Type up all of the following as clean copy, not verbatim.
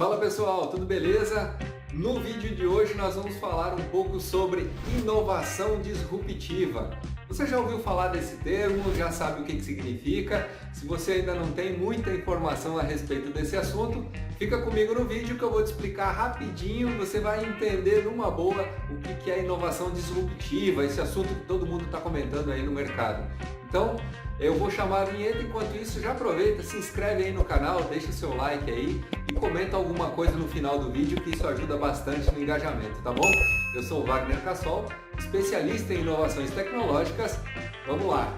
Fala pessoal, tudo beleza? No vídeo de hoje nós vamos falar um pouco sobre inovação disruptiva. Você já ouviu falar desse termo? Já sabe o que significa? Se você ainda não tem muita informação a respeito desse assunto, fica comigo no vídeo que eu vou te explicar rapidinho. Você vai entender numa boa o que é inovação disruptiva, esse assunto que todo mundo está comentando aí no mercado. Então, eu vou chamar a vinheta, enquanto isso já aproveita, se inscreve aí no canal, deixa o seu like aí e comenta alguma coisa no final do vídeo que isso ajuda bastante no engajamento, tá bom? Eu sou o Wagner Cassol, especialista em inovações tecnológicas. Vamos lá!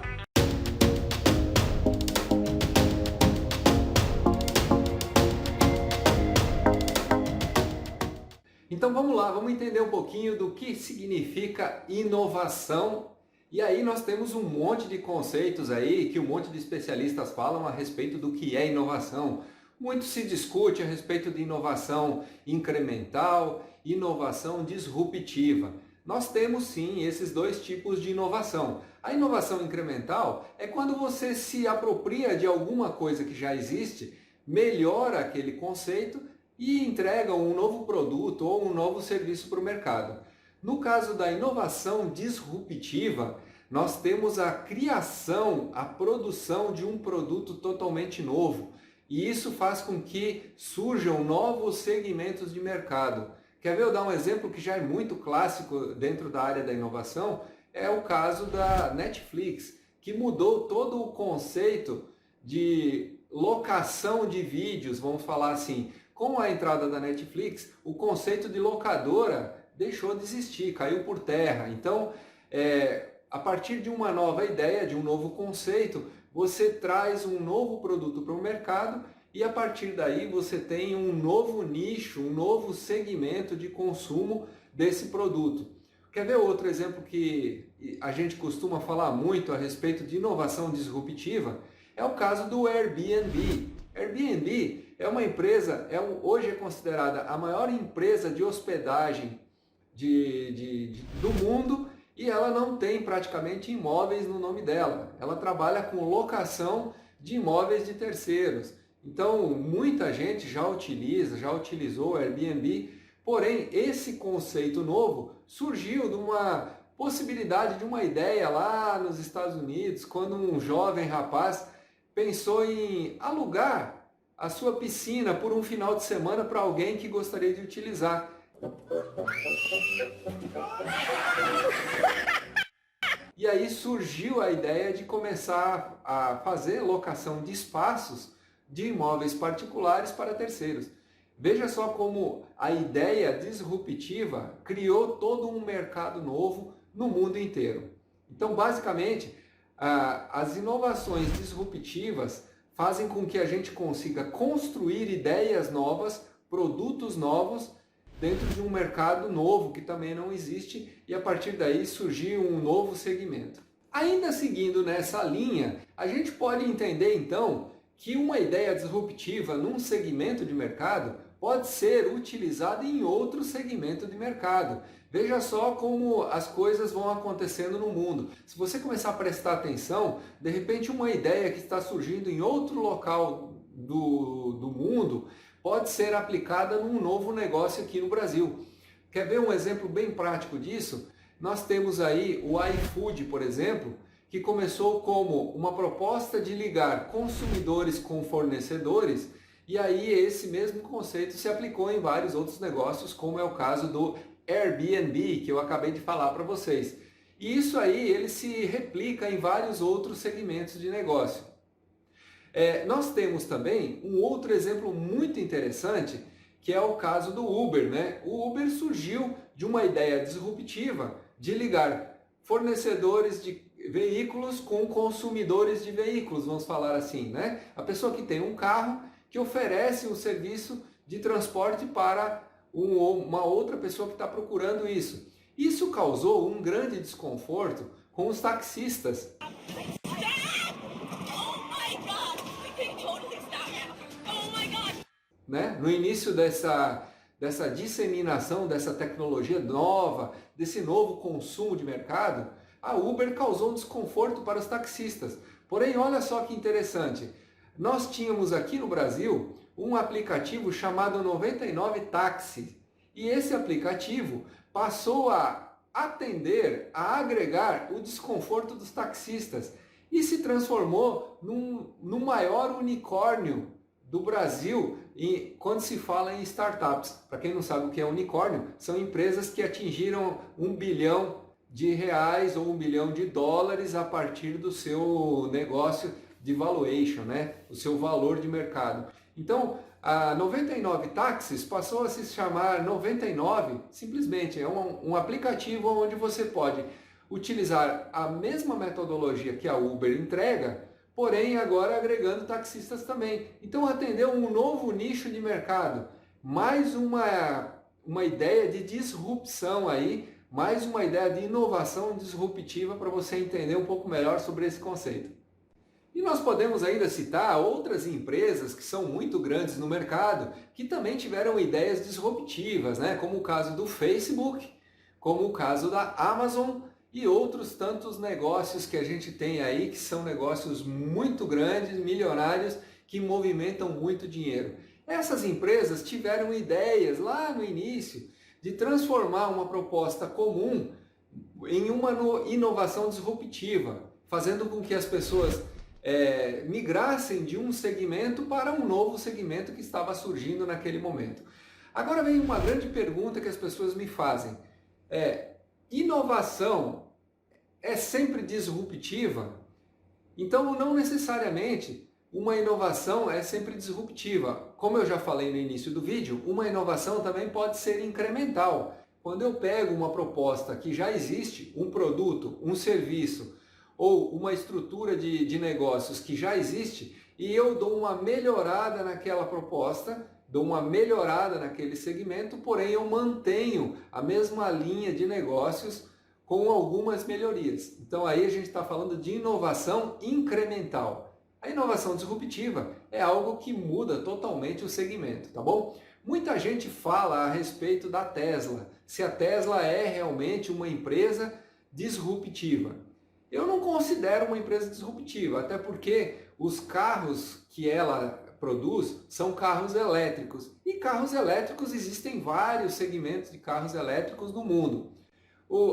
Então vamos lá, vamos entender um pouquinho do que significa inovação. E aí nós temos um monte de conceitos aí que um monte de especialistas falam a respeito do que é inovação. Muito se discute a respeito de inovação incremental, inovação disruptiva. Nós temos sim esses dois tipos de inovação. A inovação incremental é quando você se apropria de alguma coisa que já existe, melhora aquele conceito e entrega um novo produto ou um novo serviço para o mercado. No caso da inovação disruptiva, nós temos a criação, a produção de um produto totalmente novo. E isso faz com que surjam novos segmentos de mercado. Quer ver eu dar um exemplo que já é muito clássico dentro da área da inovação? É o caso da Netflix, que mudou todo o conceito de locação de vídeos, vamos falar assim. Com a entrada da Netflix, o conceito de locadora deixou de existir, caiu por terra. Então, a partir de uma nova ideia, de um novo conceito, você traz um novo produto para o mercado e a partir daí você tem um novo nicho, um novo segmento de consumo desse produto. Quer ver outro exemplo que a gente costuma falar muito a respeito de inovação disruptiva? É o caso do Airbnb. Airbnb é uma empresa, hoje é considerada a maior empresa de hospedagem do mundo e ela não tem praticamente imóveis no nome dela. Ela trabalha com locação de imóveis de terceiros. Então, muita gente já utilizou o Airbnb, porém, esse conceito novo surgiu de uma possibilidade, de uma ideia lá nos Estados Unidos, quando um jovem rapaz pensou em alugar a sua piscina por um final de semana para alguém que gostaria de utilizar. E aí surgiu a ideia de começar a fazer locação de espaços de imóveis particulares para terceiros. Veja só como a ideia disruptiva criou todo um mercado novo no mundo inteiro. Então, basicamente, as inovações disruptivas fazem com que a gente consiga construir ideias novas, produtos novos, dentro de um mercado novo que também não existe e a partir daí surgiu um novo segmento. Ainda seguindo nessa linha, a gente pode entender então que uma ideia disruptiva num segmento de mercado pode ser utilizada em outro segmento de mercado. Veja só como as coisas vão acontecendo no mundo. Se você começar a prestar atenção, de repente uma ideia que está surgindo em outro local do mundo pode ser aplicada num novo negócio aqui no Brasil. Quer ver um exemplo bem prático disso? Nós temos aí o iFood, por exemplo, que começou como uma proposta de ligar consumidores com fornecedores, e aí esse mesmo conceito se aplicou em vários outros negócios, como é o caso do Airbnb, que eu acabei de falar para vocês. E isso aí ele se replica em vários outros segmentos de negócio. Nós temos também um outro exemplo muito interessante, que é o caso do Uber, né? O Uber surgiu de uma ideia disruptiva de ligar fornecedores de veículos com consumidores de veículos, vamos falar assim, né? A pessoa que tem um carro que oferece um serviço de transporte para uma outra pessoa que está procurando isso. Isso causou um grande desconforto com os taxistas. Né? No início dessa disseminação dessa tecnologia nova, desse novo consumo de mercado, a Uber causou um desconforto para os taxistas. Porém, olha só que interessante, nós tínhamos aqui no Brasil um aplicativo chamado 99 Táxi. E esse aplicativo passou a atender, a agregar o desconforto dos taxistas e se transformou no maior unicórnio do Brasil quando se fala em startups. Para quem não sabe o que é unicórnio, são empresas que atingiram R$ 1 bilhão ou US$ 1 bilhão a partir do seu negócio de valuation, né? O seu valor de mercado. Então, a 99 Táxis passou a se chamar 99, simplesmente é um aplicativo onde você pode utilizar a mesma metodologia que a Uber entrega, porém agora agregando taxistas também. Então atendeu um novo nicho de mercado, mais uma ideia de disrupção aí, mais uma ideia de inovação disruptiva para você entender um pouco melhor sobre esse conceito. E nós podemos ainda citar outras empresas que são muito grandes no mercado, que também tiveram ideias disruptivas, né? Como o caso do Facebook, como o caso da Amazon e outros tantos negócios que a gente tem aí, que são negócios muito grandes, milionários, que movimentam muito dinheiro. Essas empresas tiveram ideias lá no início de transformar uma proposta comum em uma inovação disruptiva, fazendo com que as pessoas migrassem de um segmento para um novo segmento que estava surgindo naquele momento. Agora vem uma grande pergunta que as pessoas me fazem. Inovação é sempre disruptiva? Então não necessariamente uma inovação é sempre disruptiva. Como eu já falei no início do vídeo, uma inovação também pode ser incremental. Quando eu pego uma proposta que já existe, um produto, um serviço, ou uma estrutura de negócios que já existe e eu dou uma melhorada naquela proposta, dou uma melhorada naquele segmento, porém eu mantenho a mesma linha de negócios com algumas melhorias. Então aí a gente está falando de inovação incremental. A inovação disruptiva é algo que muda totalmente o segmento, tá bom? Muita gente fala a respeito da Tesla, se a Tesla é realmente uma empresa disruptiva. Eu não considero uma empresa disruptiva, até porque os carros que ela produz são carros elétricos. E carros elétricos, existem vários segmentos de carros elétricos no mundo.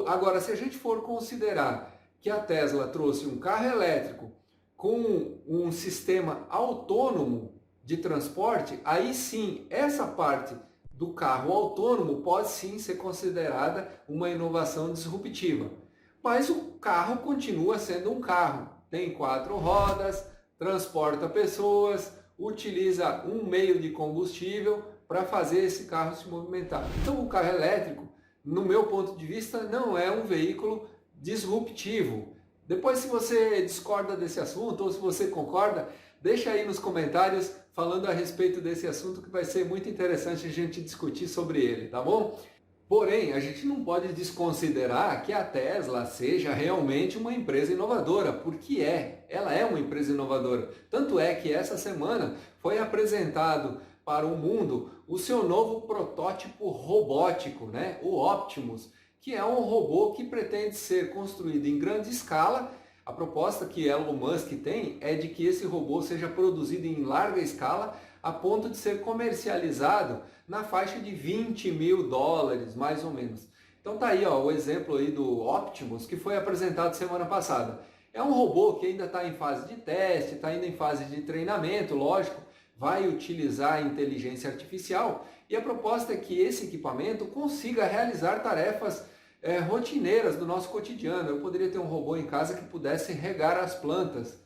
Agora, se a gente for considerar que a Tesla trouxe um carro elétrico com um sistema autônomo de transporte, aí sim, essa parte do carro autônomo pode sim ser considerada uma inovação disruptiva. Mas o carro continua sendo um carro. Tem 4 rodas, transporta pessoas, utiliza um meio de combustível para fazer esse carro se movimentar. Então o carro elétrico, no meu ponto de vista, não é um veículo disruptivo. Depois, se você discorda desse assunto ou se você concorda, deixa aí nos comentários falando a respeito desse assunto, que vai ser muito interessante a gente discutir sobre ele, tá bom? Porém, a gente não pode desconsiderar que a Tesla seja realmente uma empresa inovadora, porque ela é uma empresa inovadora. Tanto é que essa semana foi apresentado para o mundo o seu novo protótipo robótico, né? O Optimus, que é um robô que pretende ser construído em grande escala. A proposta que Elon Musk tem é de que esse robô seja produzido em larga escala, a ponto de ser comercializado na faixa de $20 mil, mais ou menos. Então tá aí o exemplo aí do Optimus, que foi apresentado semana passada. É um robô que ainda está em fase de teste, está ainda em fase de treinamento, lógico, vai utilizar a inteligência artificial, e a proposta é que esse equipamento consiga realizar tarefas rotineiras do nosso cotidiano. Eu poderia ter um robô em casa que pudesse regar as plantas.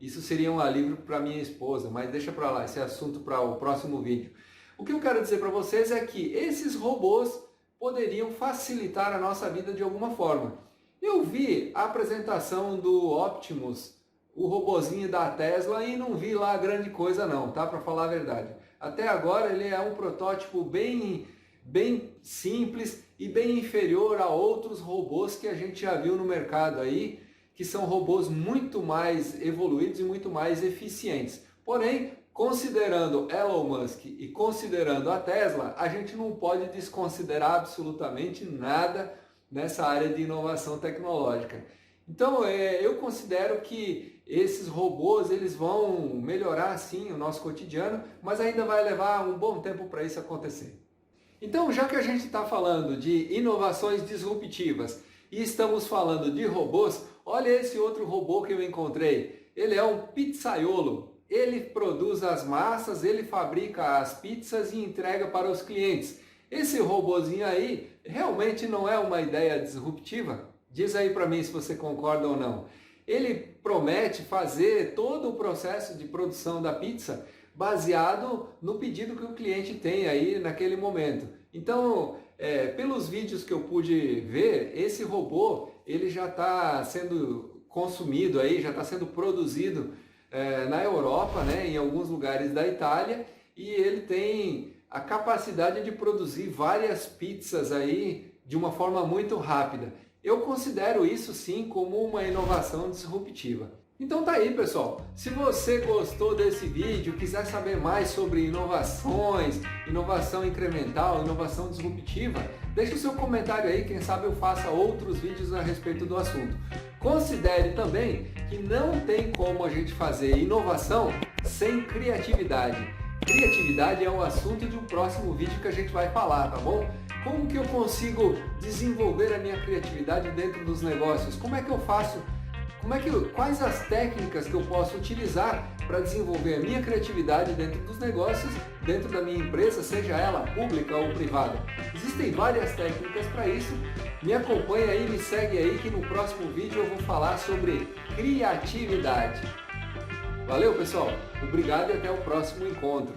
Isso seria um alívio para minha esposa, mas deixa para lá, esse é assunto para o próximo vídeo. O que eu quero dizer para vocês é que esses robôs poderiam facilitar a nossa vida de alguma forma. Eu vi a apresentação do Optimus, o robozinho da Tesla, e não vi lá grande coisa não, tá? Para falar a verdade. Até agora ele é um protótipo bem simples e bem inferior a outros robôs que a gente já viu no mercado aí, que são robôs muito mais evoluídos e muito mais eficientes. Porém, considerando Elon Musk e considerando a Tesla, a gente não pode desconsiderar absolutamente nada nessa área de inovação tecnológica. Então, eu considero que esses robôs eles vão melhorar sim o nosso cotidiano, mas ainda vai levar um bom tempo para isso acontecer. Então, já que a gente está falando de inovações disruptivas e estamos falando de robôs, olha esse outro robô que eu encontrei. Ele é um pizzaiolo. Ele produz as massas, ele fabrica as pizzas e entrega para os clientes. Esse robozinho aí realmente não é uma ideia disruptiva? Diz aí para mim se você concorda ou não. Ele promete fazer todo o processo de produção da pizza baseado no pedido que o cliente tem aí naquele momento. Então, pelos vídeos que eu pude ver, esse robô ele já está sendo consumido aí, já está sendo produzido na Europa, né, em alguns lugares da Itália, e ele tem a capacidade de produzir várias pizzas aí de uma forma muito rápida. Eu considero isso sim como uma inovação disruptiva. Então tá aí, pessoal, se você gostou desse vídeo, quiser saber mais sobre inovações, inovação incremental, inovação disruptiva, deixe o seu comentário aí, quem sabe eu faça outros vídeos a respeito do assunto. Considere também que não tem como a gente fazer inovação sem criatividade. Criatividade é o assunto de um próximo vídeo que a gente vai falar, tá bom? Como que eu consigo desenvolver a minha criatividade dentro dos negócios? Como é que eu faço? Quais as técnicas que eu posso utilizar para desenvolver a minha criatividade dentro dos negócios, dentro da minha empresa, seja ela pública ou privada? Existem várias técnicas para isso. Me acompanha aí, me segue aí que no próximo vídeo eu vou falar sobre criatividade. Valeu, pessoal. Obrigado e até o próximo encontro.